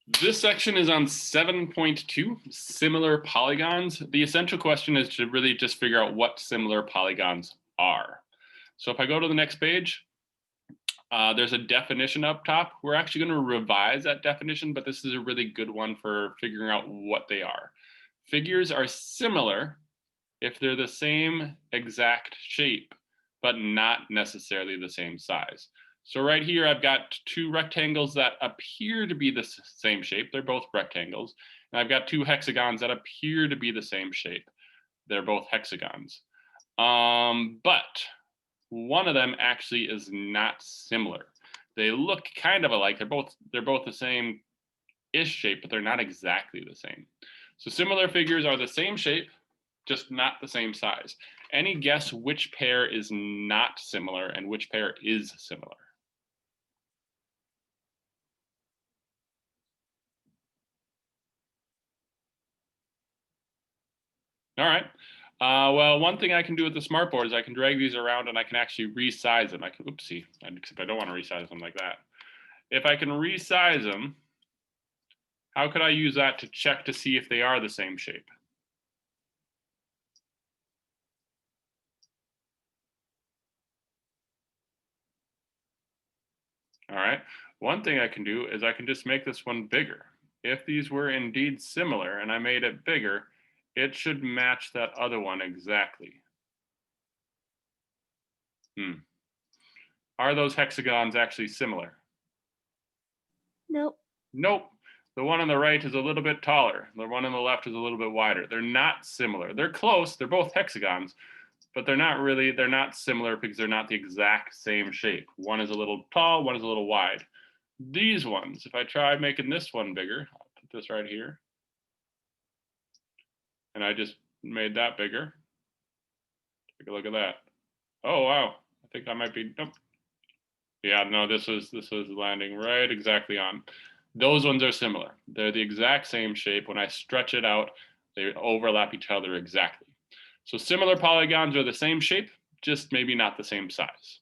This section is on 7.2, similar polygons. The essential question is to really just figure out what similar polygons are. So if I go to the next page, there's a definition up top. We're actually going to revise that definition, but this is a really good one for figuring out what they are. Figures are similar if they're the same exact shape, but not necessarily the same size. So right here, I've got two rectangles that appear to be the same shape. They're both rectangles. And I've got two hexagons that appear to be the same shape. They're both hexagons. But one of them actually is not similar. They look kind of alike. They're both the same-ish shape, but they're not exactly the same. So similar figures are the same shape, just not the same size. Any guess which pair is not similar and which pair is similar? All right. Well, one thing I can do with the smartboard is I can drag these around and I can actually resize them. Oopsie, except I don't want to resize them like that. If I can resize them, how could I use that to check to see if they are the same shape? All right. One thing I can do is I can just make this one bigger. If these were indeed similar and I made it bigger, it should match that other one exactly. Are those hexagons actually similar? Nope. Nope. The one on the right is a little bit taller. The one on the left is a little bit wider. They're not similar. They're close. They're both hexagons, but they're not similar because they're not the exact same shape. One is a little tall, one is a little wide. These ones, if I try making this one bigger, I'll put this right here. And I just made that bigger. Take a look at that. Oh, wow. I think I might be, nope. Yeah, no, this was landing right exactly on. Those ones are similar. They're the exact same shape. When I stretch it out, they overlap each other exactly. So similar polygons are the same shape, just maybe not the same size.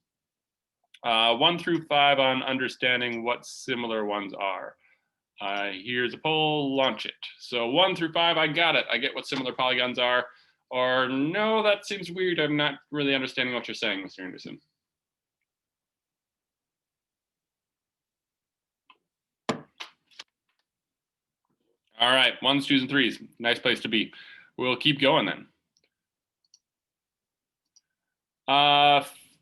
1 through 5 on understanding what similar ones are. Here's a poll, launch it. So 1 through 5, I got it. I get what similar polygons are. Or no, that seems weird. I'm not really understanding what you're saying, Mr. Anderson. All right, 1s, 2s, and 3s. Nice place to be. We'll keep going then.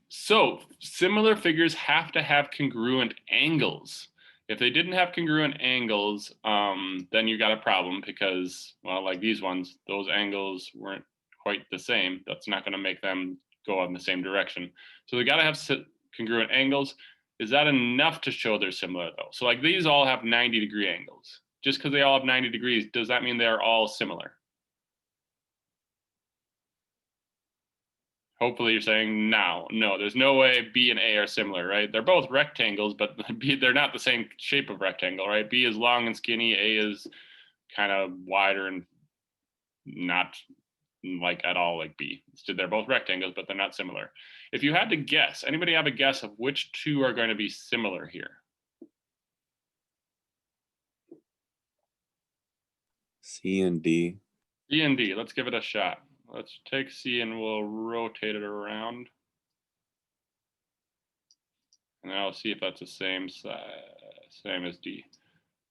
So similar figures have to have congruent angles. If they didn't have congruent angles, then you got a problem because, well, like these ones, those angles weren't quite the same. That's not going to make them go in the same direction. So they got to have congruent angles. Is that enough to show they're similar though? So like these all have 90-degree angles. Just because they all have 90 degrees, does that mean they're all similar? Hopefully you're saying no, there's no way B and A are similar, right? They're both rectangles, but they're not the same shape of rectangle, right? B is long and skinny, A is kind of wider and not like at all like B. So they're both rectangles, but they're not similar. If you had to guess, anybody have a guess of which two are going to be similar here? C and D. C and D, let's give it a shot. Let's take C and we'll rotate it around. And I'll see if that's the same as D.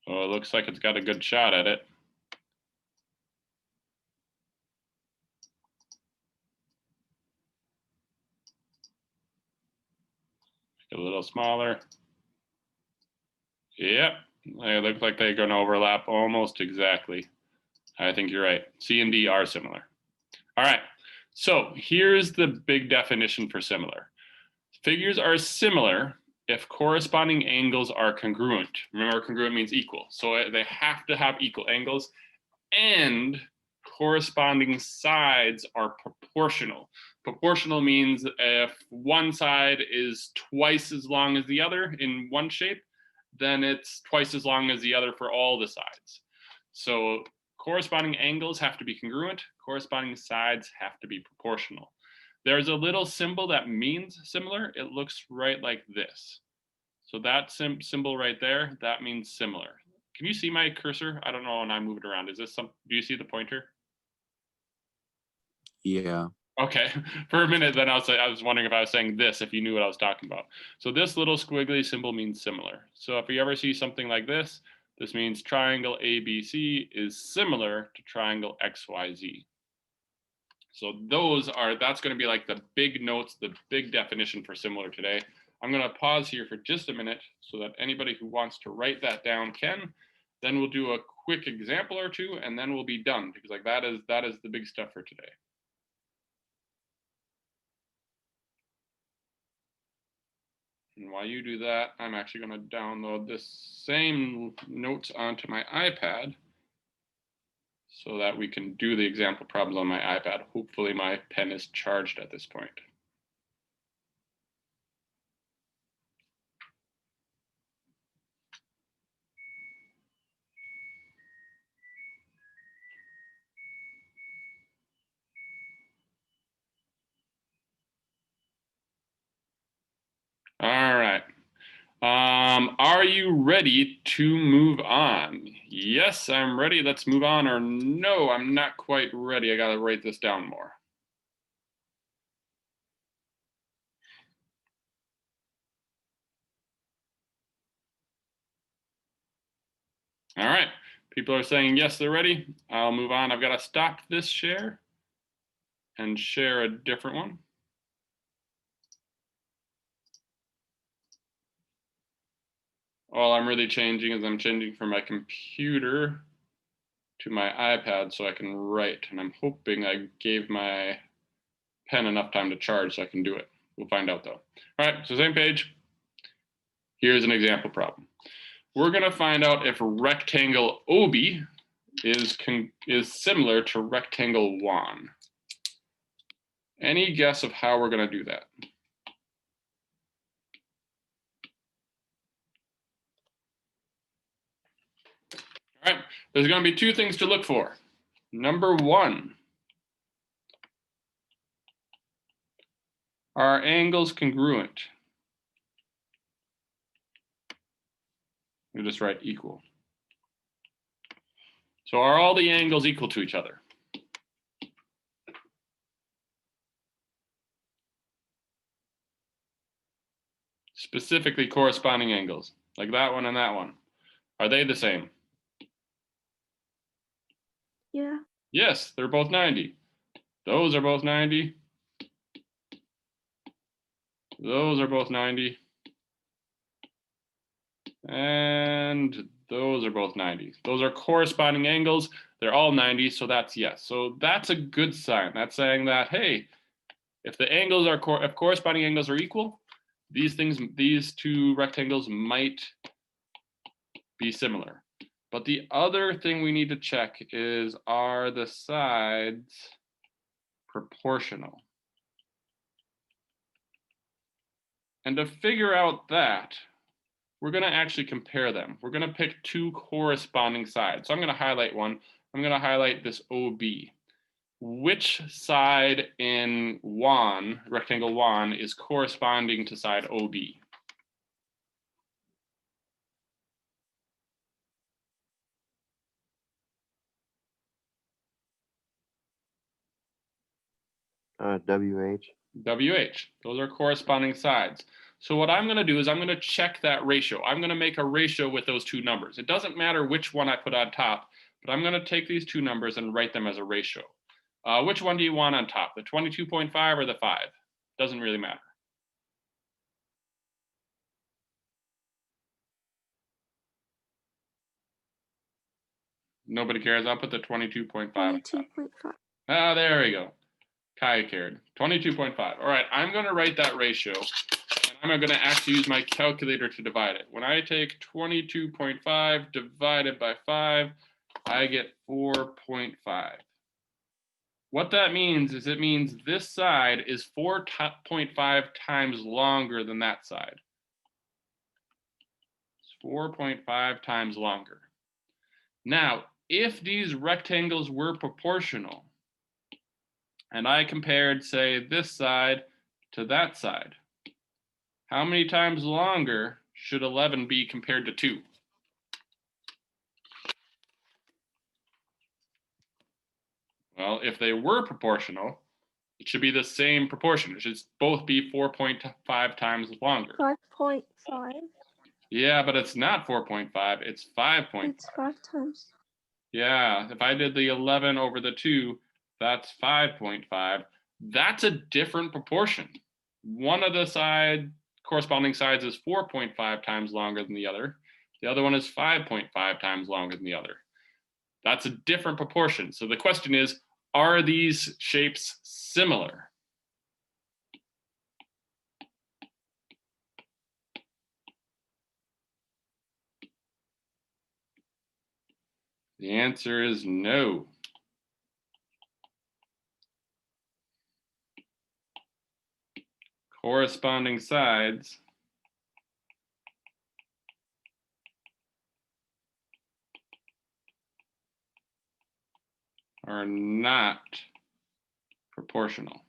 Oh, it looks like it's got a good shot at it. Make it a little smaller. Yep, they look like they're going to overlap almost exactly. I think you're right. C and D are similar. All right, so here's the big definition for similar. Figures are similar if corresponding angles are congruent. Remember, congruent means equal. So they have to have equal angles and corresponding sides are proportional. Proportional means if one side is twice as long as the other in one shape, then it's twice as long as the other for all the sides. So corresponding angles have to be congruent, corresponding sides have to be proportional. There's a little symbol that means similar. It looks right like this. So that symbol right there, that means similar. Can you see my cursor? I don't know when I move it around. Is this some, do you see the pointer? Yeah. Okay, for a minute then I was wondering if I was saying this, if you knew what I was talking about. So this little squiggly symbol means similar. So if you ever see something like this, this means triangle ABC is similar to triangle XYZ. So that's going to be like the big notes, the big definition for similar today. I'm going to pause here for just a minute so that anybody who wants to write that down can. Then we'll do a quick example or two, and then we'll be done, because like that is the big stuff for today. And while you do that, I'm actually going to download this same notes onto my iPad so that we can do the example problems on my iPad. Hopefully my pen is charged at this point. All right. Are you ready to move on? Yes, I'm ready. Let's move on. Or no, I'm not quite ready. I got to write this down more. All right. People are saying yes, they're ready. I'll move on. I've got to stop this share and share a different one. All I'm really changing is I'm changing from my computer to my iPad so I can write. And I'm hoping I gave my pen enough time to charge so I can do it. We'll find out though. All right, so same page. Here's an example problem. We're going to find out if rectangle OB is similar to rectangle WAN. Any guess of how we're going to do that? All right, there's going to be two things to look for. Number one, are angles congruent? You just write equal. So are all the angles equal to each other? Specifically corresponding angles, like that one and that one. Are they the same? Yeah. Yes, they're both 90. Those are both 90. Those are both 90. And those are both 90. Those are corresponding angles. They're all 90, so that's yes. So that's a good sign. That's saying that, hey, if the angles are if corresponding angles are equal, these two rectangles might be similar. But the other thing we need to check is, are the sides proportional? And to figure out that, we're going to actually compare them. We're going to pick two corresponding sides. So I'm going to highlight one. I'm going to highlight this OB. Which side in WAN, rectangle WAN, is corresponding to side OB? WH. WH. Those are corresponding sides. So what I'm going to do is I'm going to check that ratio. I'm going to make a ratio with those two numbers. It doesn't matter which one I put on top, but I'm going to take these two numbers and write them as a ratio. Which one do you want on top, the 22.5 or the 5? Doesn't really matter. Nobody cares. I'll put the 22.5. 22.5. Ah, there we go. Kai cared. 22.5. All right, I'm going to write that ratio, and I'm going to actually use my calculator to divide it. When I take 22.5 divided by 5, I get 4.5. What that means is it means this side is 4.5 times longer than that side. It's 4.5 times longer. Now, if these rectangles were proportional, and I compared, say, this side to that side, how many times longer should 11 be compared to 2? Well, if they were proportional, it should be the same proportion. It should both be 4.5 times longer. 5.5. Yeah, but it's not 4.5, it's 5.5. It's 5 times. Yeah, if I did the 11 over the 2, that's 5.5. That's a different proportion. One of the corresponding sides is 4.5 times longer than the other. The other one is 5.5 times longer than the other. That's a different proportion. So the question is, are these shapes similar? The answer is no. Corresponding sides are not proportional.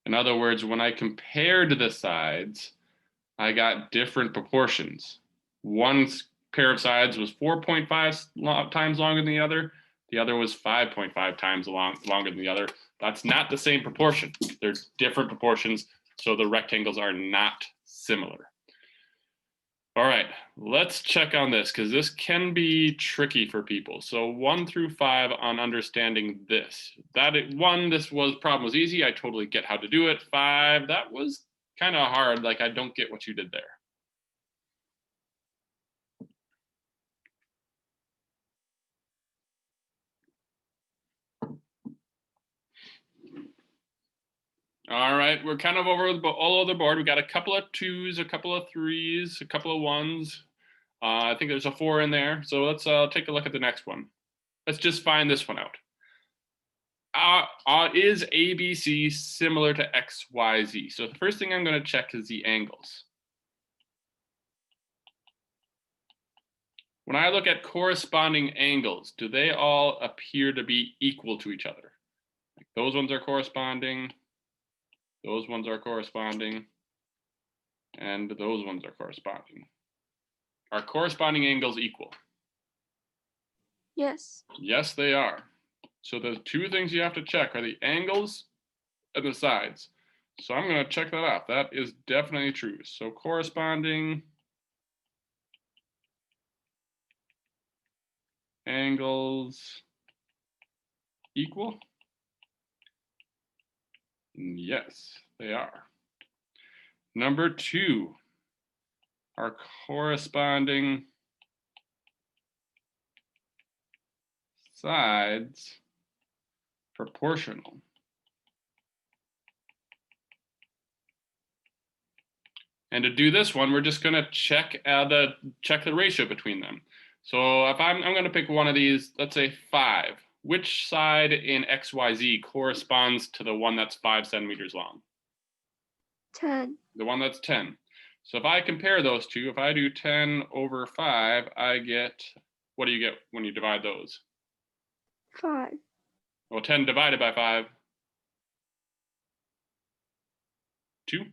In other words, when I compared the sides, I got different proportions. One pair of sides was 4.5 times longer than the other was 5.5 times longer than the other. That's not the same proportion. They're different proportions, so the rectangles are not similar. All right, let's check on this because this can be tricky for people. So 1 through 5 on understanding this. This problem was easy. I totally get how to do it. 5, that was kind of hard. Like, I don't get what you did there. All right, we're kind of all over the board. We got a couple of 2s, a couple of 3s, a couple of 1s. I think there's a 4 in there. So let's take a look at the next one. Let's just find this one out. Is ABC similar to XYZ? So the first thing I'm going to check is the angles. When I look at corresponding angles, do they all appear to be equal to each other? Like those ones are corresponding. Those ones are corresponding, and those ones are corresponding. Are corresponding angles equal? Yes. Yes, they are. So the two things you have to check are the angles and the sides. So I'm going to check that off. That is definitely true. So corresponding angles equal? Yes, they are. Number 2, are corresponding sides proportional? And to do this one, we're just going to check the ratio between them. So if I'm going to pick one of these, let's say 5. Which side in XYZ corresponds to the one that's 5 centimeters long? 10. The one that's 10. So if I compare those two, if I do 10 over 5, I get, what do you get when you divide those? 5. Well, 10 divided by 5, 2.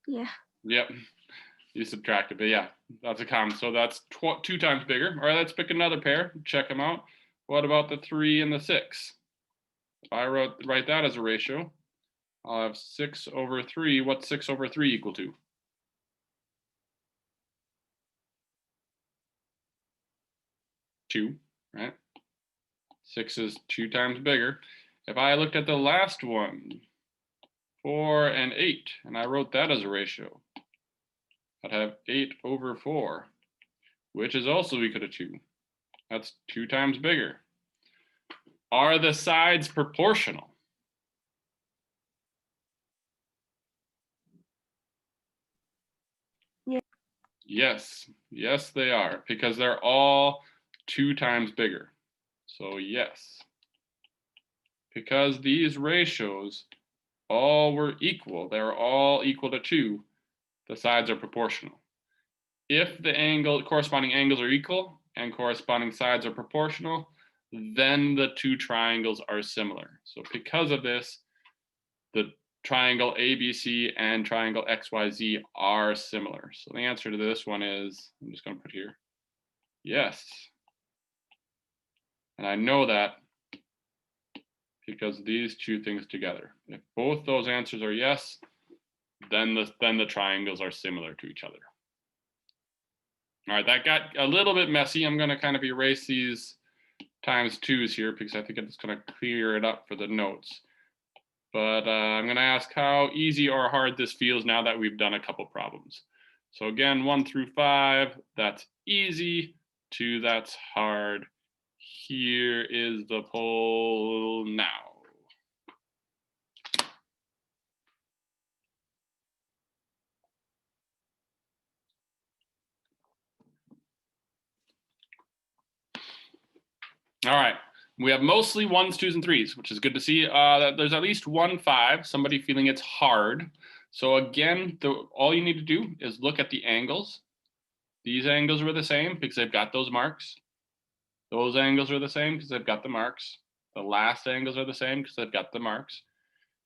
Yeah. Yep, you subtracted, but yeah, that's a common. So that's 2 times bigger. All right, let's pick another pair, check them out. What about the 3 and the 6? If I write that as a ratio, I'll have 6 over 3. What's 6 over 3 equal to? 2, right? 6 is 2 times bigger. If I looked at the last one, 4 and 8, and I wrote that as a ratio, I'd have 8 over 4, which is also equal to 2. That's 2 times bigger. Are the sides proportional? Yeah. Yes, they are, because they're all 2 times bigger. So yes, because these ratios all were equal, they're all equal to 2, the sides are proportional. If the corresponding angles are equal and corresponding sides are proportional, then the 2 triangles are similar. So because of this, the triangle ABC and triangle XYZ are similar? So the answer to this one is, I'm just going to put here, yes. And I know that because these two things together. If both those answers are yes, then the triangles are similar to each other. All right, that got a little bit messy. I'm going to kind of erase these times twos here because I think it's going to clear it up for the notes. But I'm going to ask how easy or hard this feels now that we've done a couple problems. So again, 1 through 5, that's easy. 2, that's hard. Here is the poll now. All right, we have mostly 1s, 2s, and 3s, which is good to see. That there's at least 1 5, somebody feeling it's hard. So again, all you need to do is look at the angles. These angles were the same because they've got those marks. Those angles are the same because they've got the marks. The last angles are the same because they've got the marks.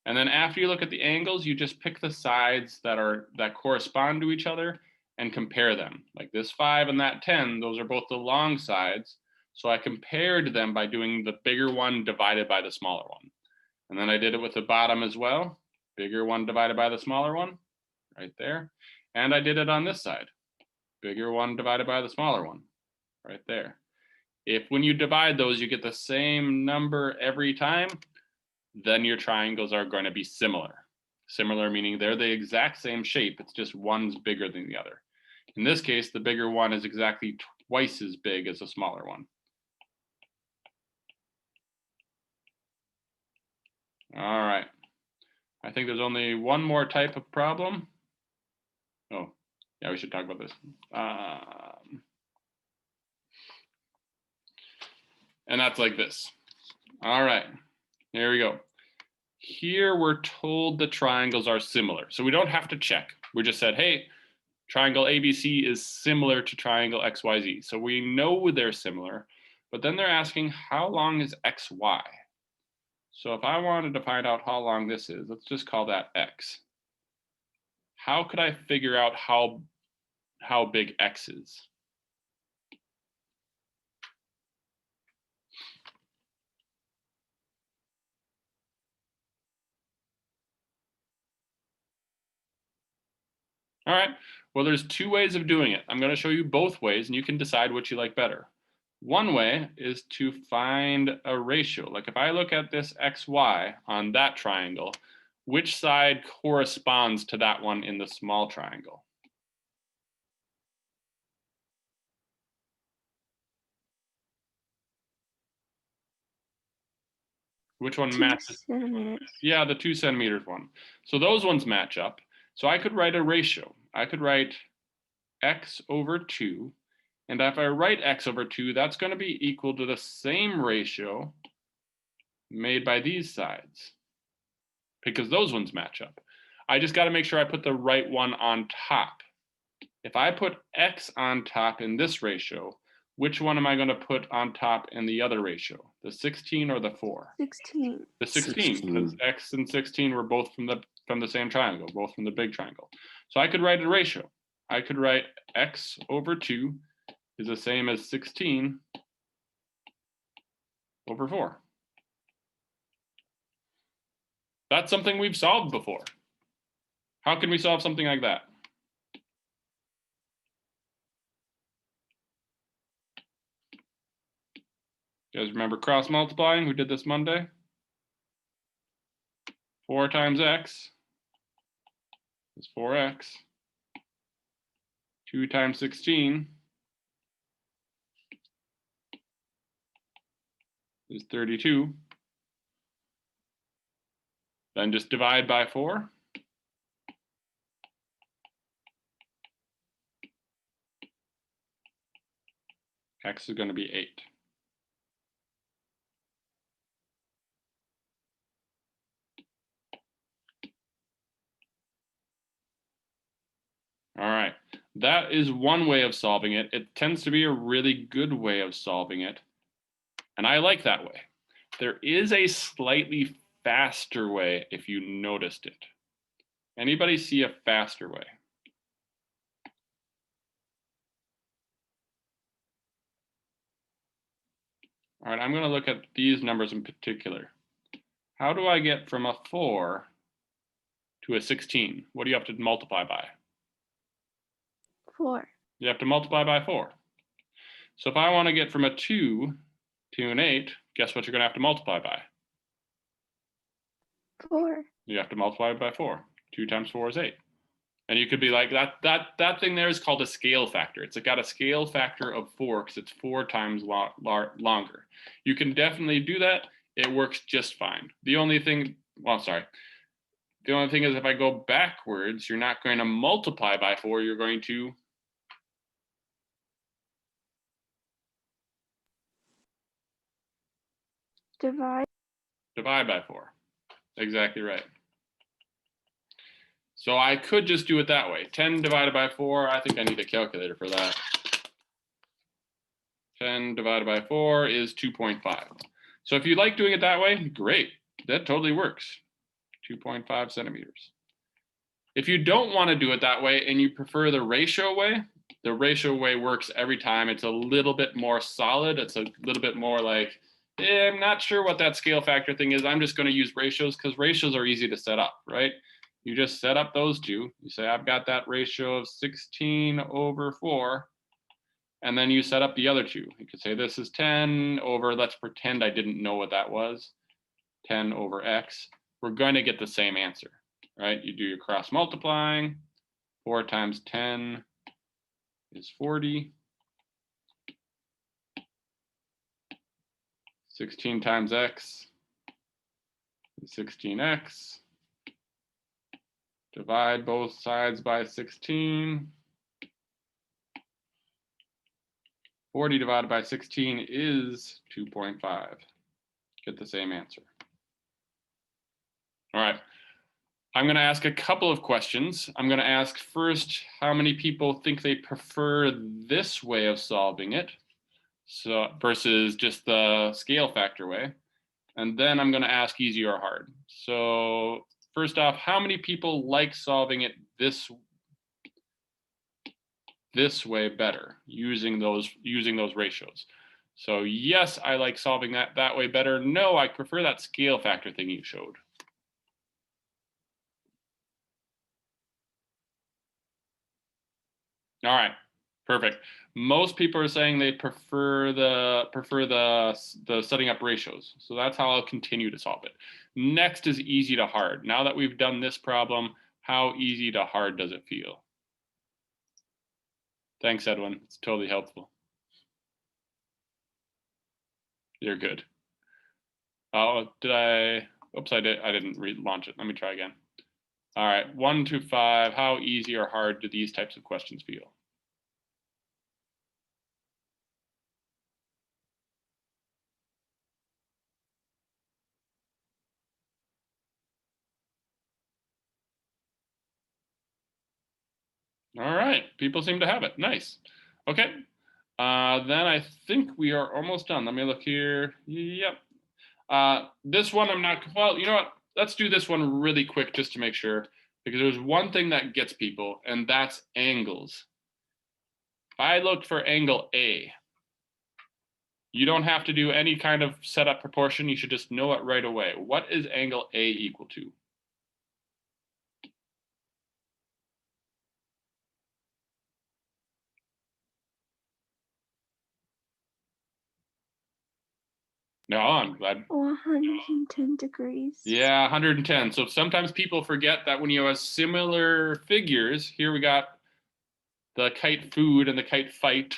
And then after you look at the angles, you just pick the sides that correspond to each other and compare them. Like this 5 and that 10, those are both the long sides. So I compared them by doing the bigger one divided by the smaller one. And then I did it with the bottom as well. Bigger one divided by the smaller one, right there. And I did it on this side. Bigger one divided by the smaller one, right there. If when you divide those, you get the same number every time, then your triangles are going to be similar. Similar meaning they're the exact same shape, it's just one's bigger than the other. In this case, the bigger one is exactly twice as big as the smaller one. All right, I think there's only one more type of problem. Oh, yeah, we should talk about this. And that's like this. All right, here we go. Here we're told the triangles are similar. So we don't have to check. We just said, hey, triangle ABC is similar to triangle XYZ. So we know they're similar, but then they're asking how long is XY? So if I wanted to find out how long this is, let's just call that X. How could I figure out how big X is? All right, well, there's 2 ways of doing it. I'm going to show you both ways and you can decide which you like better. One way is to find a ratio. Like if I look at this XY on that triangle, which side corresponds to that one in the small triangle? Which one 2 matches? centimeters. Yeah, the 2 centimeters one. So those ones match up. So I could write a ratio. I could write X over 2. And if I write X over 2, that's going to be equal to the same ratio made by these sides, because those ones match up. I just got to make sure I put the right one on top. If I put X on top in this ratio, which one am I going to put on top in the other ratio? The 16 or the 4? 16. The 16, because X and 16 were both from the same triangle, both from the big triangle. So I could write a ratio. I could write X over 2 is the same as 16 over 4. That's something we've solved before. How can we solve something like that? You guys remember cross multiplying? Who did this Monday? 4 times X is 4X. 2 times 16 is 32. Then just divide by 4. X is going to be 8. All right, that is one way of solving it. It tends to be a really good way of solving it, and I like that way. There is a slightly faster way if you noticed it. Anybody see a faster way? All right, I'm going to look at these numbers in particular. How do I get from a 4 to a 16? What do you have to multiply by? 4. You have to multiply by 4. So if I want to get from a 2 to an 8, guess what you're going to have to multiply by? 4. You have to multiply by 4. 2 times 4 is 8. And you could be like, that thing there is called a scale factor. It's got a scale factor of 4 because it's 4 times longer. You can definitely do that. It works just fine. The only thing, well, sorry. The only thing is if I go backwards, you're not going to multiply by 4. You're going to Divide. divide by 4. Exactly right. So I could just do it that way. 10 divided by 4, I think I need a calculator for that. 10 divided by 4 is 2.5. So if you like doing it that way, great. That totally works. 2.5 centimeters. If you don't want to do it that way and you prefer the ratio way works every time. It's a little bit more solid. It's a little bit more like, I'm not sure what that scale factor thing is. I'm just going to use ratios because ratios are easy to set up, right? You just set up those two. You say, I've got that ratio of 16 over 4. And then you set up the other two. You could say this is 10 over, let's pretend I didn't know what that was, 10 over x. We're going to get the same answer, right? You do your cross multiplying. 4 times 10 is 40. 16 times x is 16x. Divide both sides by 16. 40 divided by 16 is 2.5. Get the same answer. All right. I'm going to ask a couple of questions. I'm going to ask first how many people think they prefer this way of solving it, so versus just the scale factor way. And then I'm going to ask easy or hard. So first off, how many people like solving it this way better using those ratios? So yes, I like solving that way better. No, I prefer that scale factor thing you showed. All right, perfect. Most people are saying they prefer the setting up ratios. So that's how I'll continue to solve it. Next is easy to hard. Now that we've done this problem, how easy to hard does it feel? Thanks, Edwin. It's totally helpful. You're good. Oh, did I? Oops, I didn't relaunch it. Let me try again. All right, 1 to 5. How easy or hard do these types of questions feel? All right, people seem to have it. Nice. Okay, then I think we are almost done. Let me look here. Yep. This one I'm not, well, you know what? Let's do this one really quick just to make sure, because there's one thing that gets people, and that's angles. If I look for angle A, you don't have to do any kind of setup proportion. You should just know it right away. What is angle A equal to? No, I'm glad. 110 degrees. Yeah, 110. So sometimes people forget that when you have similar figures, here we got the kite food and the kite fight.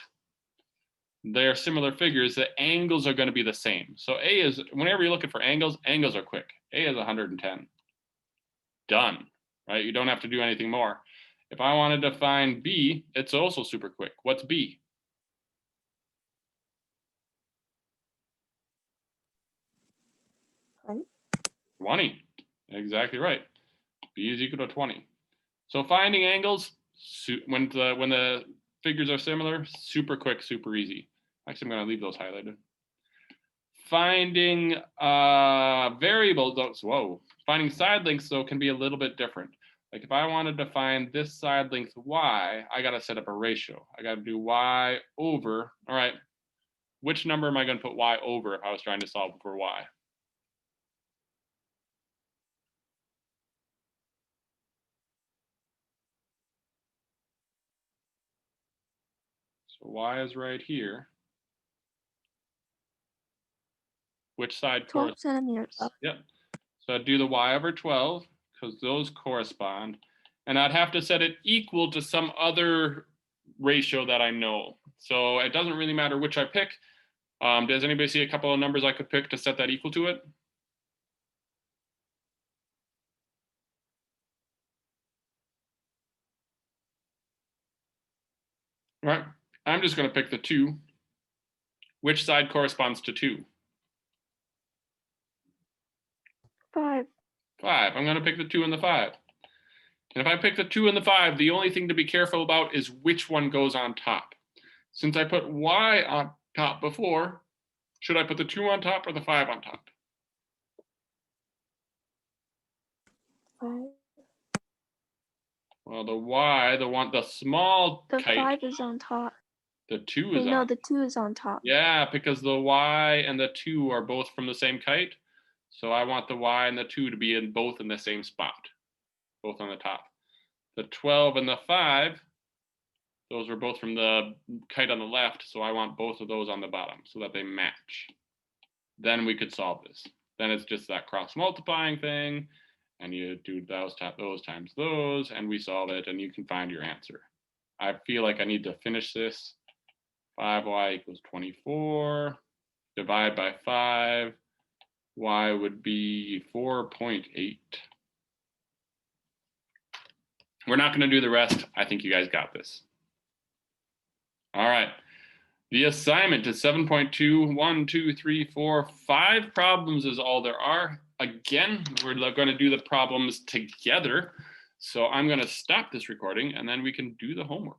They're similar figures. The angles are going to be the same. So A is, whenever you're looking for angles, angles are quick. A is 110. Done, right? You don't have to do anything more. If I wanted to find B, it's also super quick. What's B? 20. Exactly right. B is equal to 20. So finding angles, when the figures are similar, super quick, super easy. Actually, I'm going to leave those highlighted. Finding variables, finding side lengths, though, can be a little bit different. Like if I wanted to find this side length y, I got to set up a ratio. I got to do y over, all right, which number am I going to put y over if I was trying to solve for y? So y is right here. Which side 12 corresponds? centimeters. Yep. So I'd do the y over 12 because those correspond. And I'd have to set it equal to some other ratio that I know. So it doesn't really matter which I pick. Does anybody see a couple of numbers I could pick to set that equal to it? All right, I'm just going to pick the 2. Which side corresponds to 2? 5. 5. I'm going to pick the 2 and the 5. And if I pick the 2 and the 5, the only thing to be careful about is which one goes on top. Since I put y on top before, should I put the 2 on top or the 5 on top? 5. Well, the y, the small The kite, 5 is on top. the 2 Wait, is no, on. the 2 is on top. Yeah, because the y and the 2 are both from the same kite. So I want the y and the 2 to be both in the same spot, both on the top. The 12 and the 5, those were both from the kite on the left, so I want both of those on the bottom so that they match. Then we could solve this. Then it's just that cross multiplying thing, and you do those times those, and we solve it, and you can find your answer. I feel like I need to finish this. 5y equals 24. Divide by 5. Y would be 4.8. We're not going to do the rest. I think you guys got this. All right. The assignment is 7.2. 1, 2, 3, 4, 5 problems is all there are. Again, we're going to do the problems together. So I'm going to stop this recording and then we can do the homework.